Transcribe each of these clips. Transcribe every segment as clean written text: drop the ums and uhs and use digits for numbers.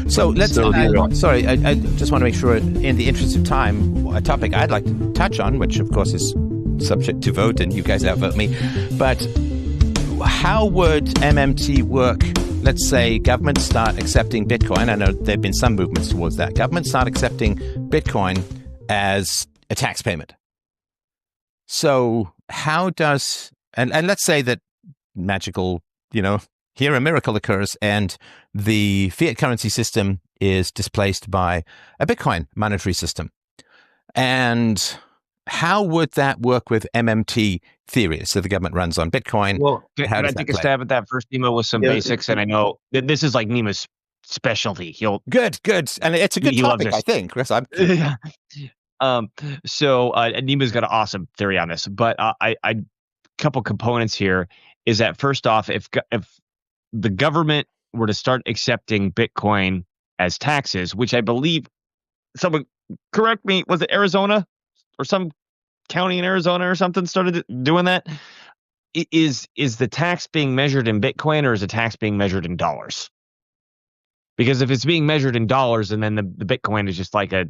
So let's. Sorry, I just want to make sure, in the interest of time, a topic I'd like to touch on, which of course is subject to vote, and you guys outvote me, but how would MMT work? Let's say governments start accepting Bitcoin. I know there have been some movements towards that. Governments start accepting Bitcoin as a tax payment. So how does, and let's say that magical, here a miracle occurs and the fiat currency system is displaced by a Bitcoin monetary system. And how would that work with MMT theory? So the government runs on Bitcoin. Well, can I take a stab at that first, Nima, with some basics? And I know that this is like Nima's specialty. Good. And it's a good topic, I think. Chris, So Nima's got an awesome theory on this. But a couple components here is that, first off, if the government were to start accepting Bitcoin as taxes, which I believe, someone correct me, was it Arizona or some county in Arizona or something started doing that? Is the tax being measured in Bitcoin, or is the tax being measured in dollars? Because if it's being measured in dollars, and then the Bitcoin is just like a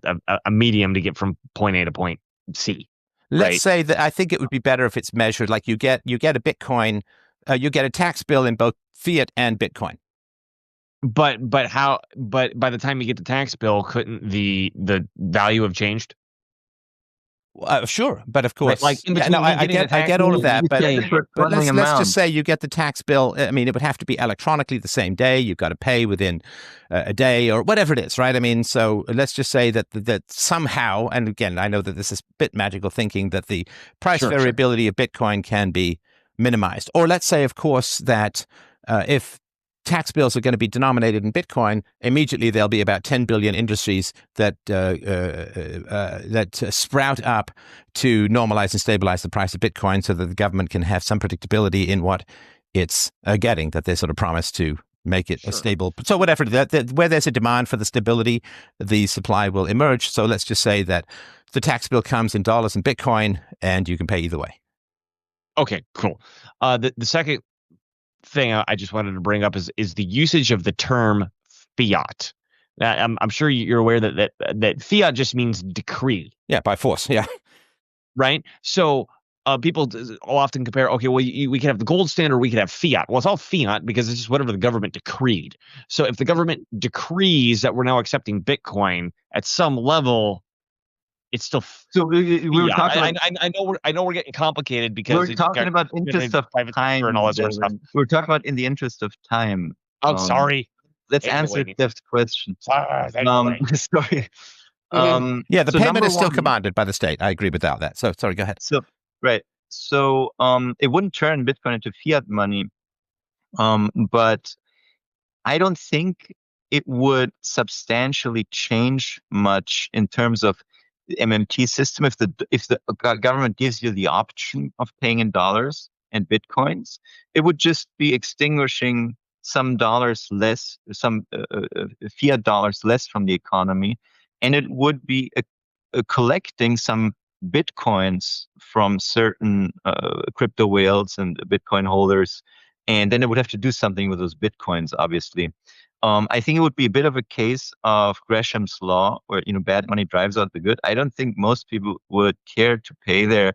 medium to get from point A to point C. Let's say that I think it would be better if it's measured like you get a Bitcoin, you get a tax bill in both fiat and Bitcoin. But by the time you get the tax bill, couldn't the value have changed? Sure, but of course, I get all of that. But let's just say you get the tax bill. I mean, it would have to be electronically the same day. You've got to pay within a day or whatever it is, right? I mean, so let's just say that somehow, and again, I know that this is a bit magical thinking, that the price variability of Bitcoin can be minimized. Or let's say, of course, that if tax bills are going to be denominated in Bitcoin, immediately there'll be about 10 billion industries that sprout up to normalize and stabilize the price of Bitcoin, so that the government can have some predictability in what it's getting, that they sort of promise to make it a stable. So whatever, where there's a demand for the stability, the supply will emerge. So let's just say that the tax bill comes in dollars and Bitcoin, and you can pay either way. Okay, cool. The second thing I just wanted to bring up is the usage of the term fiat. Now, I'm sure you're aware that fiat just means decree. Yeah, by force. Yeah. Right. So people often compare. Okay, well, we can have the gold standard, we can have fiat. Well, it's all fiat because it's just whatever the government decreed. So if the government decrees that we're now accepting Bitcoin at some level, it's still. So we were talking. I know we're getting complicated because we're talking about interest of time and all that sort of stuff. We're talking about in the interest of time. Oh, sorry. Let's answer Steph's question. Sorry. Sorry. Yeah, the payment is still commanded by the state. I agree with that. So sorry, go ahead. So it wouldn't turn Bitcoin into fiat money, but I don't think it would substantially change much in terms of the MMT system if the government gives you the option of paying in dollars and Bitcoins. It would just be extinguishing some dollars less, some fiat dollars less from the economy, and it would be collecting some Bitcoins from certain crypto whales and Bitcoin holders, and then it would have to do something with those Bitcoins, obviously. I think it would be a bit of a case of Gresham's law, where bad money drives out the good. I don't think most people would care to pay their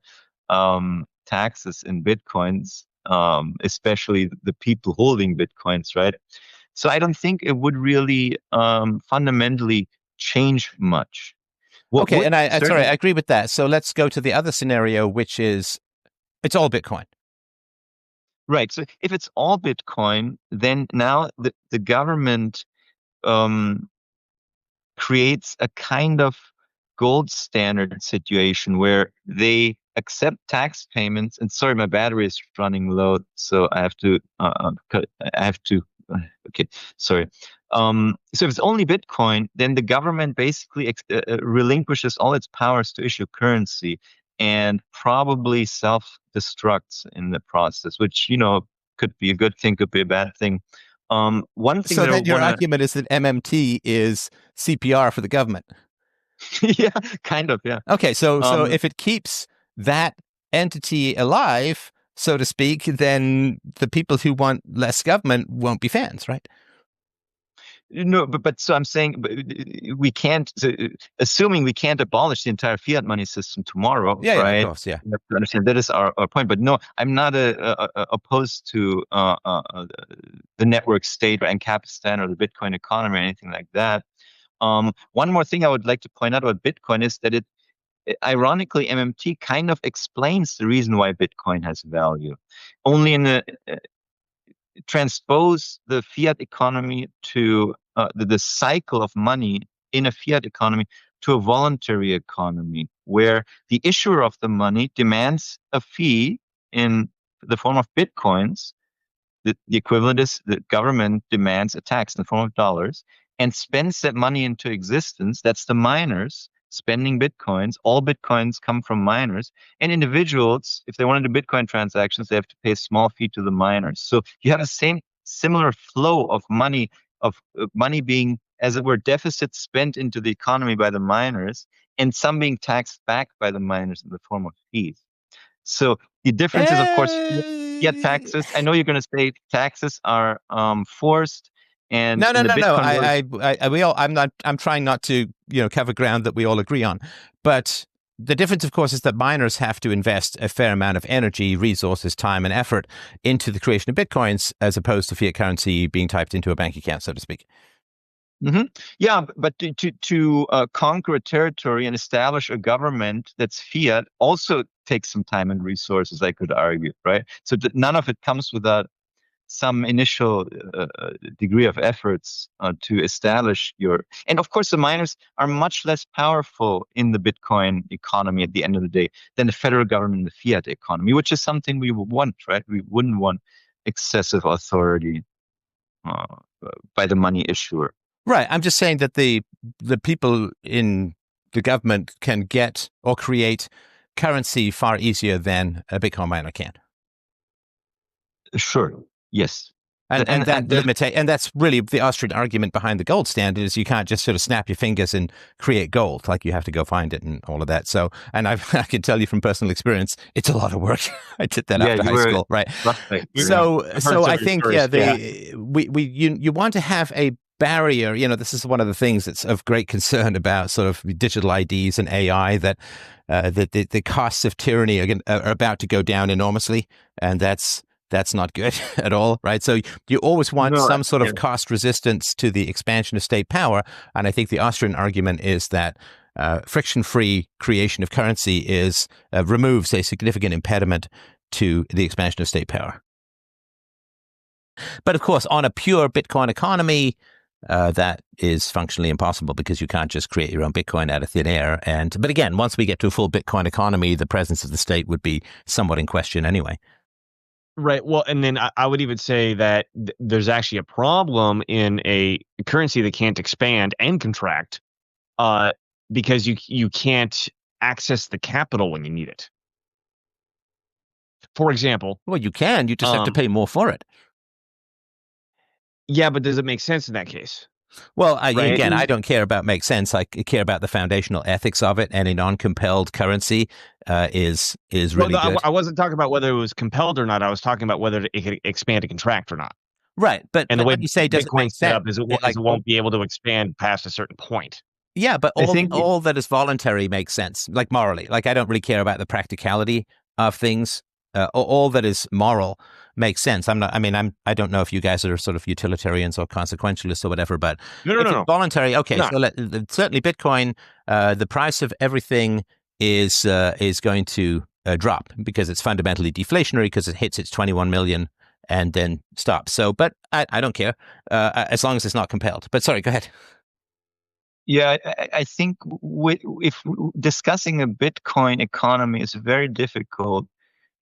taxes in Bitcoins, especially the people holding Bitcoins, right? So I don't think it would really fundamentally change much. Okay, and I agree with that. So let's go to the other scenario, which is it's all Bitcoin. Right. So if it's all Bitcoin, then now the government creates a kind of gold standard situation where they accept tax payments. And sorry, my battery is running low, so I have to. Okay, sorry. So if it's only Bitcoin, then the government basically relinquishes all its powers to issue currency, and probably self-destructs in the process, which, could be a good thing, could be a bad thing. One thing. So then your argument is that MMT is CPR for the government. Yeah, kind of, yeah. Okay, so if it keeps that entity alive, so to speak, then the people who want less government won't be fans, right? No, but so I'm saying we can't, assuming we can't abolish the entire fiat money system tomorrow, Yeah, of right? course, yeah. You have to understand that is our point. But no, I'm not opposed to the network state and Capistan or the Bitcoin economy or anything like that. One more thing I would like to point out about Bitcoin is that ironically, MMT kind of explains the reason why Bitcoin has value. Only in a transpose the fiat economy to the cycle of money in a fiat economy to a voluntary economy where the issuer of the money demands a fee in the form of bitcoins. The equivalent is the government demands a tax in the form of dollars and spends that money into existence. That's the miners spending bitcoins. All bitcoins come from miners, and individuals, if they want to do bitcoin transactions, they have to pay a small fee to the miners. So you have the same similar flow of money being, as it were, deficit spent into the economy by the miners, and some being taxed back by the miners in the form of fees. So the difference is, of course, fiat Eh, taxes. I know you're going to say taxes are forced, and No, no, in the no, no. Bitcoin world, We all. I'm not. I'm trying not to, cover ground that we all agree on. But the difference, of course, is that miners have to invest a fair amount of energy, resources, time, and effort into the creation of bitcoins, as opposed to fiat currency being typed into a bank account, so to speak. yeah, but to conquer a territory and establish a government that's fiat also takes some time and resources, I could argue, right? So none of it comes without some initial degree of efforts to establish and of course the miners are much less powerful in the Bitcoin economy at the end of the day than the federal government in the fiat economy, which is something we would want, right? We wouldn't want excessive authority uh, by the money issuer. Right. I'm just saying that the people in the government can get or create currency far easier than a Bitcoin miner can. Sure. Yes. And that's really the Austrian argument behind the gold standard is you can't just sort of snap your fingers and create gold. Like you have to go find it and all of that. So, and I can tell you from personal experience, it's a lot of work. I did that after high school, right? So I think, you want to have a barrier. This is one of the things that's of great concern about sort of digital IDs and AI, that the costs of tyranny are about to go down enormously. And that's not good at all, right? So you always want some sort of cost resistance to the expansion of state power. And I think the Austrian argument is that friction-free creation of currency removes a significant impediment to the expansion of state power. But of course, on a pure Bitcoin economy, that is functionally impossible because you can't just create your own Bitcoin out of thin air. But again, once we get to a full Bitcoin economy, the presence of the state would be somewhat in question anyway. Right. Well, and then I would even say that there's actually a problem in a currency that can't expand and contract, because you can't access the capital when you need it. For example, well, you can. You just have to pay more for it. Yeah, but does it make sense in that case? Well, again, I don't care about makes sense. I care about the foundational ethics of it, and a non-compelled currency is really good. I wasn't talking about whether it was compelled or not. I was talking about whether it could expand and contract or not. Right, but the way you say doesn't make Bitcoin's set sense up is it won't be able to expand past a certain point. Yeah, but all that is voluntary makes sense, like morally. Like I don't really care about the practicality of things. All that is moral makes sense. I don't know if you guys are sort of utilitarians or consequentialists or whatever, but no. Voluntary. Okay, no. So certainly Bitcoin, the price of everything is going to drop because it's fundamentally deflationary because it hits its 21 million and then stops. So, but I don't care as long as it's not compelled. But sorry, go ahead. Yeah, I think if discussing a Bitcoin economy is very difficult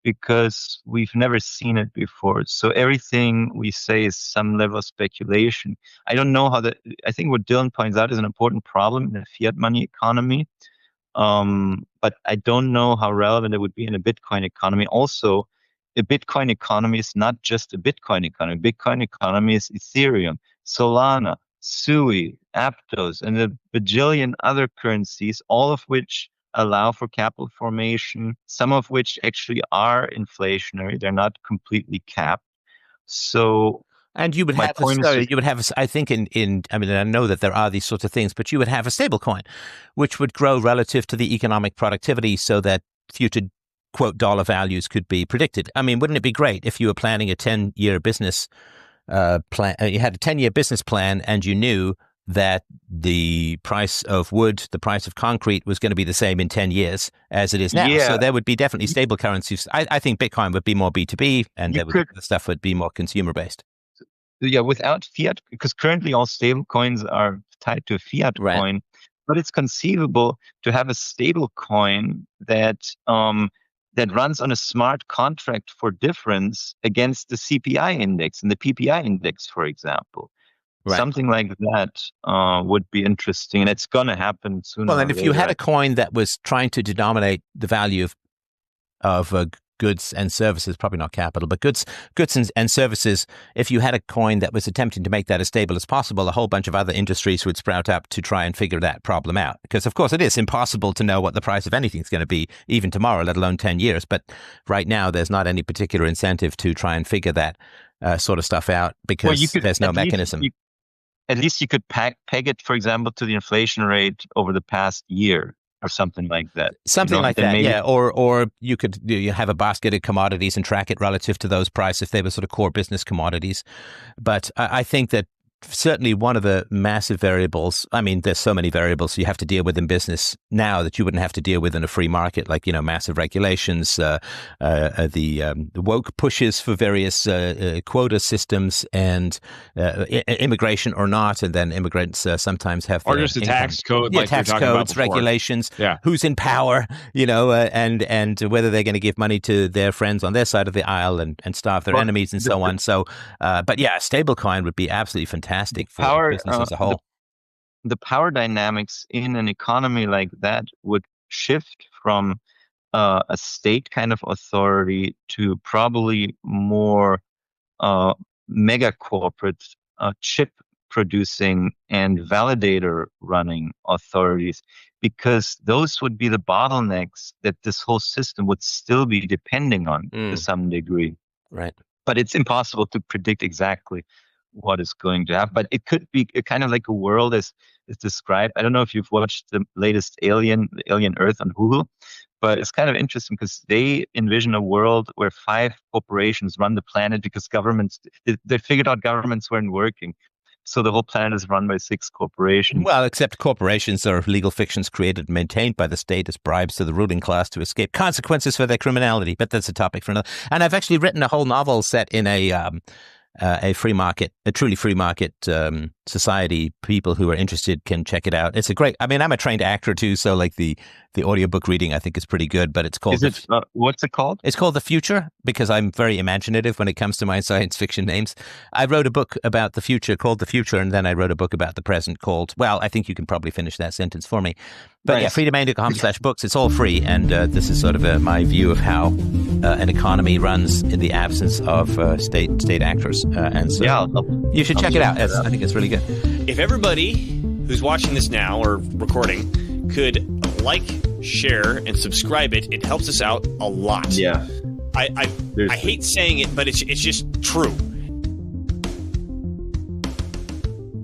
because we've never seen it before. So everything we say is some level of speculation. I don't know I think what Dylan points out is an important problem in the fiat money economy. But I don't know how relevant it would be in a Bitcoin economy. Also, a Bitcoin economy is not just a Bitcoin economy. Bitcoin economy is Ethereum, Solana, Sui, Aptos, and a bajillion other currencies, all of which allow for capital formation, some of which actually are inflationary. They're not completely capped. So And you would My have, point is just, you would have, I think I mean, I know that there are these sorts of things, but you would have a stable coin, which would grow relative to the economic productivity so that future, quote, dollar values could be predicted. I mean, wouldn't it be great if you were planning a 10-year business plan, you had a 10-year business plan and you knew that the price of wood, the price of concrete was going to be the same in 10 years as it is now. yeah, So there would be definitely stable currencies. I think Bitcoin would be more B2B and the stuff would be more consumer based. yeah, without fiat, because currently all stable coins are tied to a fiat Right. coin, but it's conceivable to have a stable coin that that runs on a smart contract for difference against the CPI index and the PPI index, for example. Right. Something like that would be interesting, and it's going to happen sooner. Well, and or if you later. had a coin that was trying to denominate the value of goods and services, probably not capital, but goods and services, if you had a coin that was attempting to make that as stable as possible, a whole bunch of other industries would sprout up to try and figure that problem out. Because, of course, it is impossible to know what the price of anything is going to be, even tomorrow, let alone 10 years. But right now, there's not any particular incentive to try and figure that sort of stuff out because there's no mechanism. At least you could peg it, for example, to the inflation rate over the past year or something like that. Something like that, yeah. Or you could have a basket of commodities and track it relative to those prices if they were sort of core business commodities. But I think that certainly one of the massive variables, I mean, there's so many variables you have to deal with in business now that you wouldn't have to deal with in a free market, like, massive regulations, the woke pushes for various quota systems and immigration or not, and then immigrants sometimes have or just the tax code, like tax codes, regulations, who's in power, and whether they're going to give money to their friends on their side of the aisle and starve their enemies and so on. So, but yeah, a stable coin would be absolutely fantastic for business as a whole. The power dynamics in an economy like that would shift from a state kind of authority to probably more mega corporate chip producing and validator running authorities, because those would be the bottlenecks that this whole system would still be depending on to some degree. Right. But it's impossible to predict exactly what is going to happen. But it could be kind of like a world as is described. I don't know if you've watched the latest Alien Earth on Hulu, but it's kind of interesting because they envision a world where 5 corporations run the planet because they figured out governments weren't working. So the whole planet is run by 6 corporations. Well, except corporations are legal fictions created and maintained by the state as bribes to the ruling class to escape consequences for their criminality. But that's a topic for another. And I've actually written a whole novel set in a free market, a truly free market society. People who are interested can check it out. It's a great, I mean, I'm a trained actor too, so like the audiobook reading I think is pretty good, but it's called... what's it called? It's called The Future, because I'm very imaginative when it comes to my science fiction names. I wrote a book about the future called The Future, and then I wrote a book about the present called, well, I think you can probably finish that sentence for me. But nice. Yeah, freedomain.com/books. It's all free, and this is sort of my view of how an economy runs in the absence of state actors. And so yeah, you should check it out. I think it's really good. If everybody who's watching this now or recording could like, share, and subscribe it helps us out a lot. Yeah. I hate saying it, but it's just true.